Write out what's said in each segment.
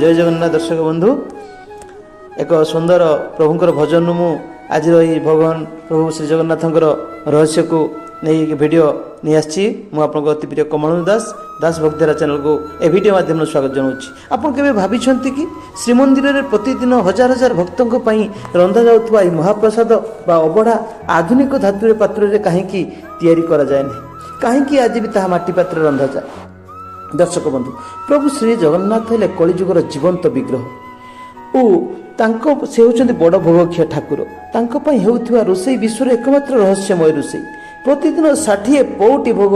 जय जगन्नाथ दर्शक बंधु एक सुंदर प्रभुंर भजन मु आज भगवान प्रभु श्री जगन्नाथ रहस्य को नहीं वीडियो नहीं आसी मुझे अति प्रिय कमल दास दास भक्तिरा चैनल को ए वीडियो माध्यम स्वागत जनाऊँगी। आप भाई कि श्रीमंदिर में प्रतिदिन हजार हजार भक्तों रंधा जाऊा महाप्रसाद बा अबढ़ा आधुनिक धातु पात्र कहीं करा जाए नहीं कहीं आज भी ताहा माटी पात्र रंधा जाए। दर्शक बंधु प्रभु श्री जगन्नाथ हेले कलिजुगर जीवंत विग्रह और से होचंदी बड़ भोगक्षय ठाकुर होउथिबा रोषई विश्वर एकमात्र रहस्यमय रोषई प्रतिदिन 60 पौटी भोग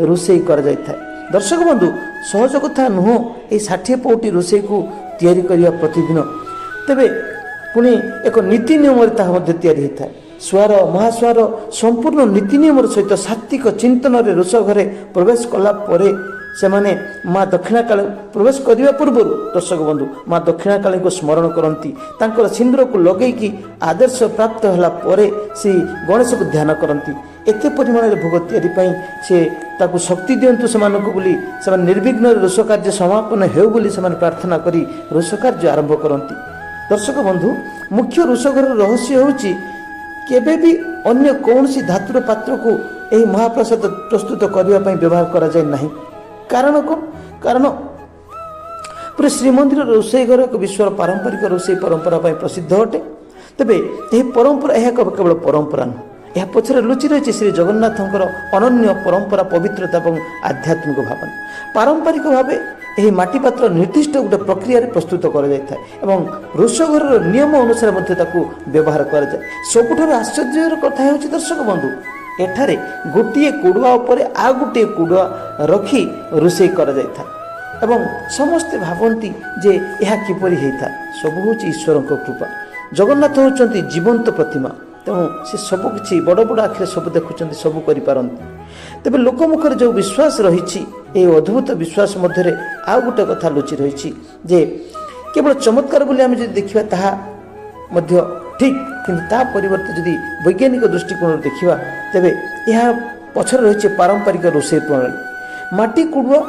रोषई कर जाय थाए। दर्शक बंधु सहज कथा नुह ए 60 पौटी रोषई को तैयारी करिया प्रतिदिन तेबे पुणी एक नीति नियम तैयारी होता है। स्वार महास्वार संपूर्ण नीति नियम सहित सात्विक चिंतन रोष घरे प्रवेश कला परे से माने माँ दक्षिणाकाली प्रवेश करने पूर्व दर्शक बंधु माँ दक्षिणाकाली को स्मरण करती सिंदूर को लगेकी आदर्श प्राप्त होला परे से गणेश को ध्यान करती एत परिमाण भोग तैयारी से ताकू शक्ति दिंतु से निर्विघ्न रोष कार्य समापन हो प्रार्थना करी रोष कार्य आरंभ करती। दर्शक बंधु मुख्य रोष घर रहस्य होची केबे भी अन्य कौन सी धातुर पात्र को यही महाप्रसाद प्रस्तुत करने व्यवहार करा जाए नहीं। कारण कौन कारण पूरे श्रीमंदिर रोषई घर एक विश्वर पारंपरिक रोषई परंपरा प्रसिद्ध अटे। तेबे यह परंपरा यह केवल परंपरा नुह यह पछरे लुचि रही श्री जगन्नाथ अनन्य परंपरा पवित्रता और आध्यात्मिक भावना पारंपरिक भाव यह माटी पात्र निर्दिष्ट गोटे प्रक्रिया प्रस्तुत कर रोषघर नियम अनुसार व्यवहार कर सबुठार आश्चर्य कथा है दर्शक बंधु एठारे गोटे कुड़ुआ उपर आ गोटे कुड़ुआ रखी रोषई कर समस्ते भावती जे यह किपरि होता सब हूँ ईश्वर कृपा। जगन्नाथ होती जीवंत प्रतिमा तेणु से सबकि बड़ बड़ आखिरे सब देखुं सब कर तेज लोक मुखर जो विश्वास रही अद्भुत विश्वास मध्य आउ गोटे कथा लुचि रही जे केवल चमत्कार बोली आम देखा ताहा मध्य ठीक किंतु परिवर्ते जदि वैज्ञानिक दृष्टिकोण देखा तेबे यह पछर रही पारंपरिक रोषई प्रणाली माटी कुड़ुआ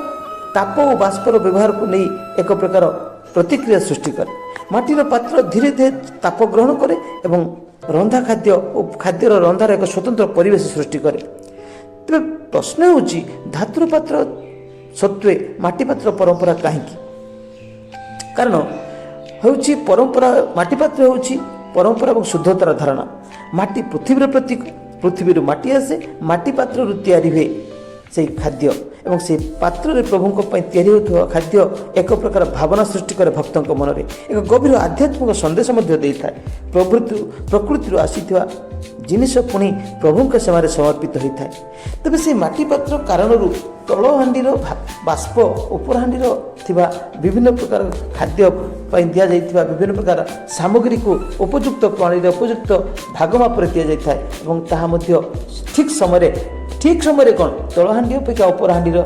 ताप और बाष्पर व्यवहार को नहीं एक प्रकार प्रतिक्रिया सृष्टि करे माटीर पात्र धीरे धीरे ताप ग्रहण करे एवं रंधा खाद्य और खाद्यर रंधार एक स्वतंत्र परिवेश सृष्टि करे। तेरे प्रश्न होची धातुर पात्र सत्वे माटी पात्र परंपरा कहीं कारण होची परंपरा माटी पात्र होची परंपरा और शुद्धतार धारणा माटी पृथ्वी प्रतीक पृथ्वी माटी आसे माटी पात्र तैयारी हुए से खाद्य एवं से पात्र प्रभु तैयारी होता खाद्य एक प्रकार भावना सृष्टि करे भक्तों मन में एक गभीर आध्यात्मिक संदेश दे था प्रकृति आसीथिबा जिनिस पुणी प्रभु के सेवा समर्पित होता है। तेज से माटी पात्र कारण तल हांडीर बाष्प उपर हांडीर थिबा विभिन्न प्रकार खाद्य दि जाइथिबा विभिन्न प्रकार सामग्री को उपयुक्त प्रणाली उपयुक्त भाग मापर दि जाए और ताहा मध्य ठीक समय कौन तल हांडी अपेक्षा उपर हांडीर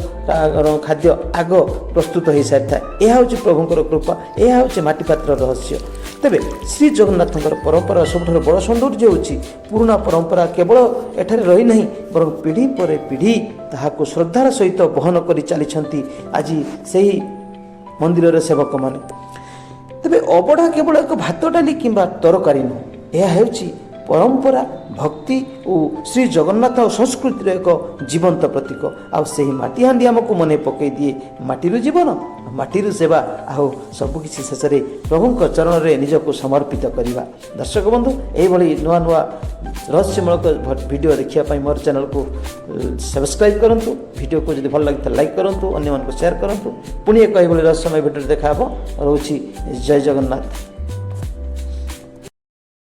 खाद्य आग प्रस्तुत हो सारी था। यह हूँ प्रभुंर कृपा यह हूँ माटी पात्र रहस्य। तेबे श्री जगन्नाथ परंपरा सबुठ बड़ सौंदर्य होची पुराना परंपरा केवल एठारे रही नहीं बर पीढ़ी पर पीढ़ी ताहाको श्रद्धार सहित बहन कर चली आज से ही मंदिर सेवक माने। तेबे अबढ़ा केवल एक भात डाली किंबा तरकारी नुह यह है परंपरा भक्ति और श्री जगन्नाथ और संस्कृतिर एक जीवंत प्रतीक आउ से माटी हांडी आमको मन पकई दिए माटीर जीवन माटीर सेवा आउ सबकि शेष में प्रभु चरण में निजक समर्पित करवा। दर्शक बंधु यही नुआ नुआ रहस्यमूलक वीडियो देखा मोर चैनल को सब्सक्राइब करूँ वीडियो को जब भल लगे लाइक करूँ अन्य शेयर करूँ पुणी एक रहस्यमय वीडियो देखा रोची। जय जगन्नाथ।